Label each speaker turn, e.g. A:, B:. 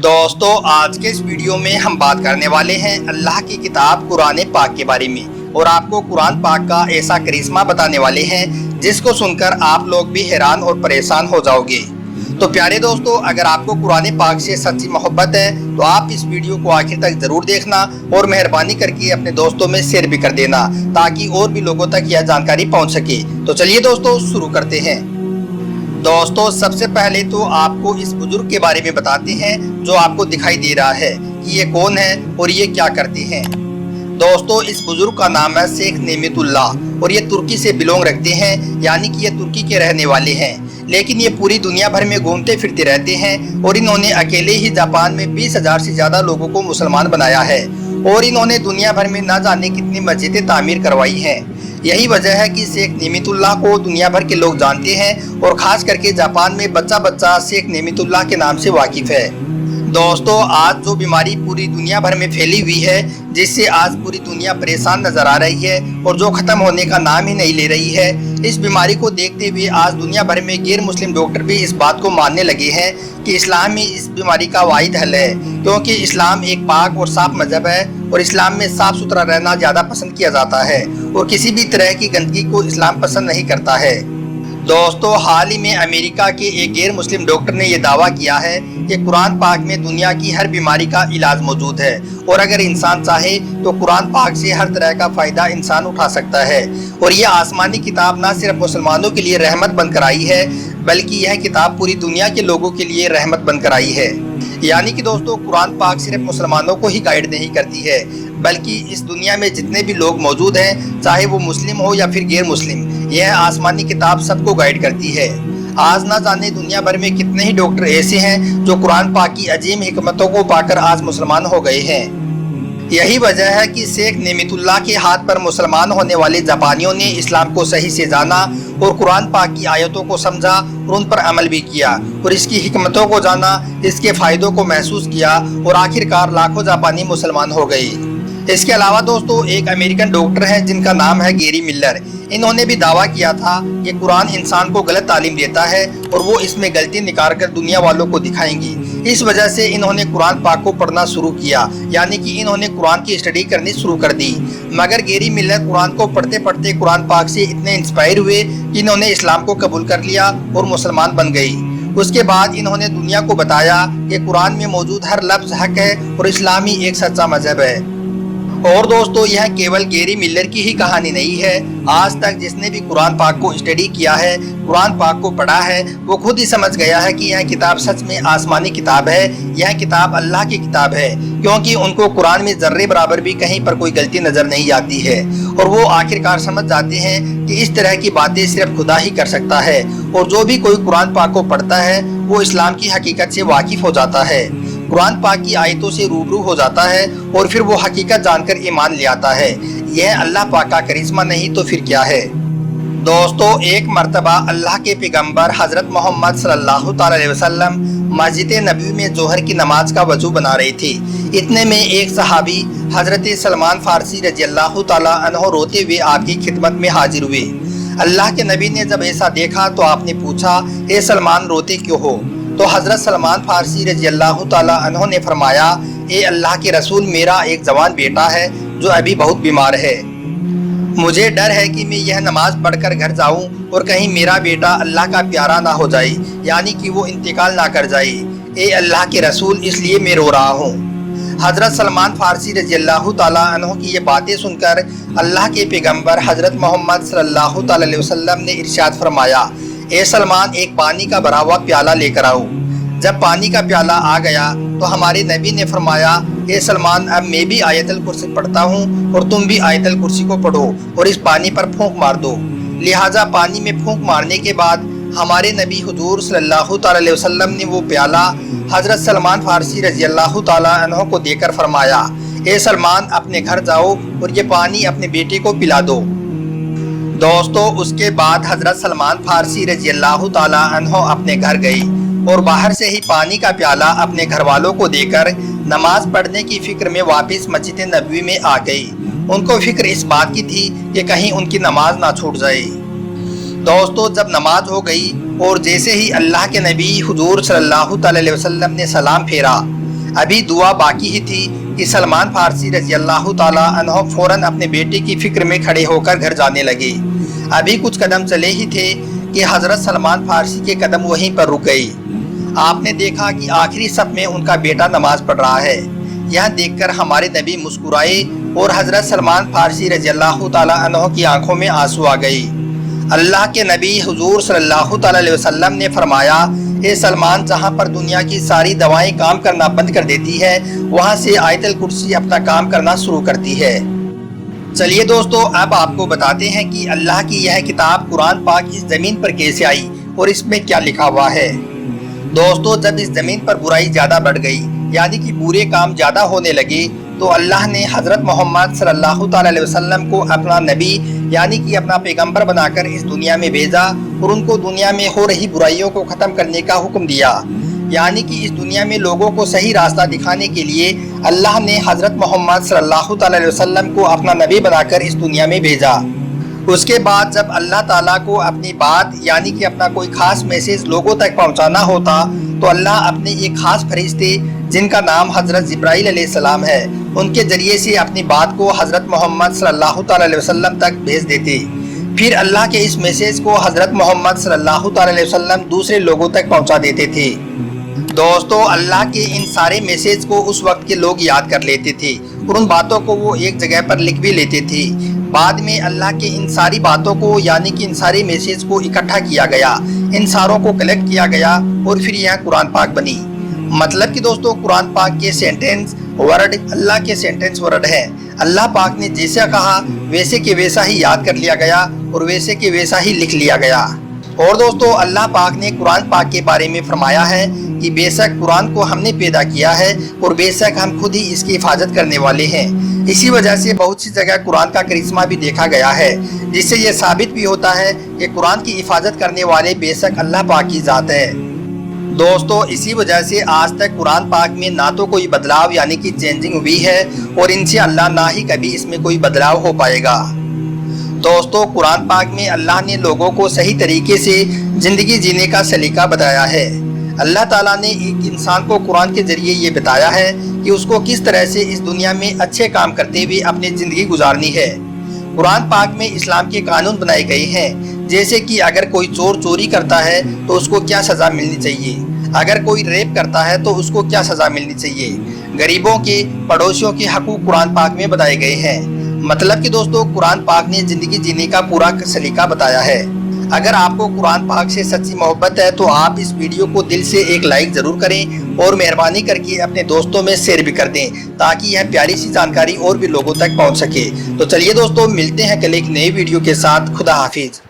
A: दोस्तों आज के इस वीडियो में हम बात करने वाले हैं अल्लाह की किताब कुरान पाक के बारे में और आपको कुरान पाक का ऐसा करिश्मा बताने वाले हैं जिसको सुनकर आप लोग भी हैरान और परेशान हो जाओगे। तो प्यारे दोस्तों, अगर आपको कुरान पाक से सच्ची मोहब्बत है तो आप इस वीडियो को आखिर तक जरूर देखना और मेहरबानी करके अपने दोस्तों में शेयर भी कर देना ताकि और भी लोगों तक यह जानकारी पहुंच सके। तो चलिए दोस्तों शुरू करते हैं। दोस्तों सबसे पहले तो आपको इस बुजुर्ग के बारे में बताते हैं जो आपको दिखाई दे रहा है कि ये कौन है और ये क्या करते हैं। दोस्तों इस बुजुर्ग का नाम है शेख नेमतुल्लाह और ये तुर्की से बिलोंग रखते हैं, यानी कि ये तुर्की के रहने वाले हैं, लेकिन ये पूरी दुनिया भर में घूमते फिरते रहते हैं और इन्होंने अकेले ही जापान में 20,000 से ज़्यादा लोगों को मुसलमान बनाया है और इन्होंने दुनिया भर में न जाने कितनी मस्जिदें तामीर करवाई हैं। यही वजह है कि शेख नेमतुल्लाह को दुनिया भर के लोग जानते हैं और ख़ास करके जापान में बच्चा बच्चा शेख नेमतुल्लाह के नाम से वाकिफ़ है। दोस्तों आज जो बीमारी पूरी दुनिया भर में फैली हुई है, जिससे आज पूरी दुनिया परेशान नज़र आ रही है और जो ख़त्म होने का नाम ही नहीं ले रही है, इस बीमारी को देखते हुए आज दुनिया भर में गैर मुस्लिम डॉक्टर भी इस बात को मानने लगे हैं कि इस्लाम ही इस बीमारी का वाहिद हल है, क्योंकि इस्लाम एक पाक और साफ मजहब है और इस्लाम में साफ़ सुथरा रहना ज़्यादा पसंद किया जाता है और किसी भी तरह की गंदगी को इस्लाम पसंद नहीं करता है। दोस्तों हाल ही में अमेरिका के एक गैर मुस्लिम डॉक्टर ने यह दावा किया है कि कुरान पाक में दुनिया की हर बीमारी का इलाज मौजूद है और अगर इंसान चाहे तो कुरान पाक से हर तरह का फ़ायदा इंसान उठा सकता है। और यह आसमानी किताब न सिर्फ मुसलमानों के लिए रहमत बनकर आई है, बल्कि यह किताब पूरी दुनिया के लोगों के लिए रहमत बनकर आई है। यानी कि दोस्तों कुरान पाक सिर्फ मुसलमानों को ही गाइड नहीं करती है, बल्कि इस दुनिया में जितने भी लोग मौजूद हैं, चाहे वो मुस्लिम हो या फिर गैर मुस्लिम, यह आसमानी किताब सबको गाइड करती है। आज ना जाने दुनिया भर में कितने ही डॉक्टर ऐसे हैं जो कुरान पाक की अजीम हिकमतों को पाकर आज मुसलमान हो गए हैं। यही वजह है कि शेख नेमतुल्लाह के हाथ पर मुसलमान होने वाले जापानियों ने इस्लाम को सही से जाना और कुरान पाक की आयतों को समझा और उन पर अमल भी किया और इसकी हिकमतों को जाना, इसके फ़ायदों को महसूस किया और आखिरकार लाखों जापानी मुसलमान हो गए। इसके अलावा दोस्तों एक अमेरिकन डॉक्टर हैं जिनका नाम है गैरी मिलर। इन्होंने भी दावा किया था कि कुरान इंसान को गलत तालीम देता है और वो इसमें गलती निकाल कर दुनिया वालों को दिखाएंगी। इस वजह से इन्होंने कुरान पाक को पढ़ना शुरू किया, यानी कि इन्होंने कुरान की स्टडी करनी शुरू कर दी। मगर गैरी मिलर कुरान को पढ़ते पढ़ते कुरान पाक से इतने इंस्पायर हुए कि इन्होंने इस्लाम को कबूल कर लिया और मुसलमान बन गई। उसके बाद इन्होंने दुनिया को बताया कि कुरान में मौजूद हर लफ्ज़ हक है और इस्लाम ही एक सच्चा मजहब है। और दोस्तों यह केवल गैरी मिलर की ही कहानी नहीं है। आज तक जिसने भी कुरान पाक को स्टडी किया है, कुरान पाक को पढ़ा है, वो खुद ही समझ गया है कि यह किताब सच में आसमानी किताब है, यह किताब अल्लाह की किताब है, क्योंकि उनको कुरान में जर्रे बराबर भी कहीं पर कोई गलती नज़र नहीं आती है। और वो आखिरकार समझ जाते हैं कि इस तरह की बातें सिर्फ खुदा ही कर सकता है और जो भी कोई कुरान पाक को पढ़ता है वो इस्लाम की हकीकत से वाकिफ़ हो जाता है, कुरान पाक की आयतों से रूबरू हो जाता है और फिर वो हकीकत जानकर ईमान ले आता है। यह अल्लाह पाक का करिश्मा नहीं तो फिर क्या है। दोस्तों एक मर्तबा अल्लाह के पैगंबर हज़रत मोहम्मद सल्लल्लाहु अलैहि वसल्लम मस्जिद नबवी में जोहर की नमाज का वजू बना रहे थे। इतने में एक सहाबी हज़रत सलमान फारसी रज़ियल्लाहु ताला अन्हु रोते हुए आपकी खिदमत में हाजिर हुए। अल्लाह के नबी ने जब ऐसा देखा तो आपने पूछा, ए सलमान रोते क्यों हो? तो हज़रत सलमान फारसी रज़ियल्लाहु ताला अन्हु ने फरमाया, ए अल्लाह के रसूल, मेरा एक जवान बेटा है जो अभी बहुत बीमार है। मुझे डर है कि मैं यह नमाज पढ़कर घर जाऊं और कहीं मेरा बेटा अल्लाह का प्यारा ना हो जाए, यानी कि वो इंतकाल ना कर जाए। ए अल्लाह के रसूल, इसलिए मैं रो रहा हूँ। हज़रत सलमान फारसी रज़ियल्लाहु ताला अन्हु की ये बातें सुनकर अल्लाह के पैगंबर हज़रत मोहम्मद सल्लल्लाहु अलैहि वसल्लम ने इरशाद फरमाया, ए सलमान, एक पानी का भरा हुआ प्याला लेकर आओ। जब पानी का प्याला आ गया तो हमारे नबी ने फरमाया, ए सलमान, अब मैं भी आयतल कुर्सी पढ़ता हूँ और तुम भी आयतल कुर्सी को पढ़ो और इस पानी पर फूंक मार दो। लिहाजा पानी में फूंक मारने के बाद हमारे नबी हुजूर सल्लल्लाहु अलैहि वसल्लम ने वो प्याला हज़रत सलमान फारसी रज़ियल्लाहु ताला अन्हु को देकर फरमाया, ए सलमान, अपने घर जाओ और ये पानी अपने बेटे को पिला दो। दोस्तों उसके बाद हज़रत सलमान फारसी रज़ियल्लाहु ताला अन्हु अपने घर गए और बाहर से ही पानी का प्याला अपने घर वालों को देकर नमाज पढ़ने की फ़िक्र में वापस मस्जिद नबवी में आ गई। उनको फ़िक्र इस बात की थी कि कहीं उनकी नमाज ना छूट जाए। दोस्तों जब नमाज हो गई और जैसे ही अल्लाह के नबी हुजूर सल्लल्लाहु अलैहि वसल्लम ने सलाम फेरा, अभी दुआ बाकी ही थी कि सलमान फारसी रजी अल्लाह ताला अन्हो फौरन अपने बेटे की फिक्र में खड़े होकर घर जाने लगे। अभी कुछ कदम चले ही थे कि हज़रत सलमान फारसी के कदम वहीं पर रुक गई। आपने देखा कि आखिरी सफ में उनका बेटा नमाज पढ़ रहा है। यह देखकर हमारे नबी मुस्कुराए और हज़रत सलमान फारसी रजी अल्लाह ताला अन्हो की आंखों में आंसू आ गई। अल्लाह के नबी हुजूर सल्लल्लाहु अलैहि वसल्लम ने फरमाया, ए सलमान, जहाँ पर दुनिया की सारी दवाएं काम करना बंद कर देती है, वहाँ से आयतल कुर्सी अपना काम करना शुरू करती है। चलिए दोस्तों, अब आपको बताते हैं कि अल्लाह की यह किताब कुरान पाक इस ज़मीन पर कैसे आई और इसमें क्या लिखा हुआ है। दोस्तों, जब इस ज़मीन पर बुराई ज़्यादा बढ़ गई, यानी कि बुरे काम ज़्यादा होने लगे, तो अल्लाह ने हज़रत मोहम्मद सल्लल्लाहु अलैहि वसल्लम को अपना नबी यानी कि अपना पैगंबर बनाकर इस दुनिया में भेजा और उनको दुनिया में हो रही बुराइयों को ख़त्म करने का हुक्म दिया। यानी कि इस दुनिया में लोगों को सही रास्ता दिखाने के लिए अल्लाह ने हज़रत मोहम्मद सल्लल्लाहु अलैहि वसल्लम को अपना नबी बनाकर इस दुनिया में भेजा। उसके बाद जब अल्लाह ताला को अपनी बात यानी कि अपना कोई ख़ास मैसेज लोगों तक पहुंचाना होता, तो अल्लाह अपने एक ख़ास फरिश्ते जिनका नाम हज़रत जिब्राइल अलैहिस्सलाम है, उनके ज़रिए से अपनी बात को हज़रत मोहम्मद सल्लल्लाहु अलैहि वसल्लम तक भेज देते। फिर अल्लाह के इस मैसेज को हज़रत मोहम्मद सल्लल्लाहु अलैहि वसल्लम दूसरे लोगों तक पहुंचा देते थे। दोस्तों, अल्लाह के इन सारे मैसेज को उस वक्त के लोग याद कर लेते थे और उन बातों को वो एक जगह पर लिख भी लेते थे। बाद में अल्लाह के इन सारी बातों को यानी कि इन सारे मैसेज को इकट्ठा किया गया, इन सारों को कलेक्ट किया गया और फिर यह कुरान पाक बनी। मतलब कि दोस्तों, कुरान पाक के सेंटेंस वर्ड अल्लाह के सेंटेंस वर्ड है। अल्लाह पाक ने जैसा कहा वैसे के वैसा ही याद कर लिया गया और वैसे के वैसा ही लिख लिया गया। और दोस्तों, अल्लाह पाक ने कुरान पाक के बारे में फरमाया है कि बेशक कुरान को हमने पैदा किया है और बेशक हम खुद ही इसकी हिफाजत करने वाले हैं। इसी वजह से बहुत सी जगह कुरान का करिश्मा भी देखा गया है, जिससे ये साबित भी होता है कि कुरान की हिफाजत करने वाले बेशक अल्लाह पाक की ज़ात है। दोस्तों, इसी वजह से आज तक कुरान पाक में ना तो कोई बदलाव यानी कि चेंजिंग हुई है और इनसे अल्लाह ना ही कभी इसमें कोई बदलाव हो पाएगा। दोस्तों, कुरान पाक में अल्लाह ने लोगों को सही तरीके से ज़िंदगी जीने का सलीका बताया है। अल्लाह ताला ने एक इंसान को कुरान के ज़रिए ये बताया है कि उसको किस तरह से इस दुनिया में अच्छे काम करते हुए अपनी ज़िंदगी गुजारनी है। कुरान पाक में इस्लाम के कानून बनाए गए हैं, जैसे कि अगर कोई चोर चोरी करता है तो उसको क्या सज़ा मिलनी चाहिए, अगर कोई रेप करता है तो उसको क्या सज़ा मिलनी चाहिए। गरीबों के, पड़ोसियों के हकूक़ कुरान पाक में बताए गए हैं। मतलब कि दोस्तों, कुरान पाक ने ज़िंदगी जीने का पूरा सलीका बताया है। अगर आपको कुरान पाक से सच्ची मोहब्बत है तो आप इस वीडियो को दिल से एक लाइक ज़रूर करें और मेहरबानी करके अपने दोस्तों में शेयर भी कर दें, ताकि यह प्यारी सी जानकारी और भी लोगों तक पहुंच सके। तो चलिए दोस्तों, मिलते हैं कल एक नई वीडियो के साथ। खुदा हाफिज़।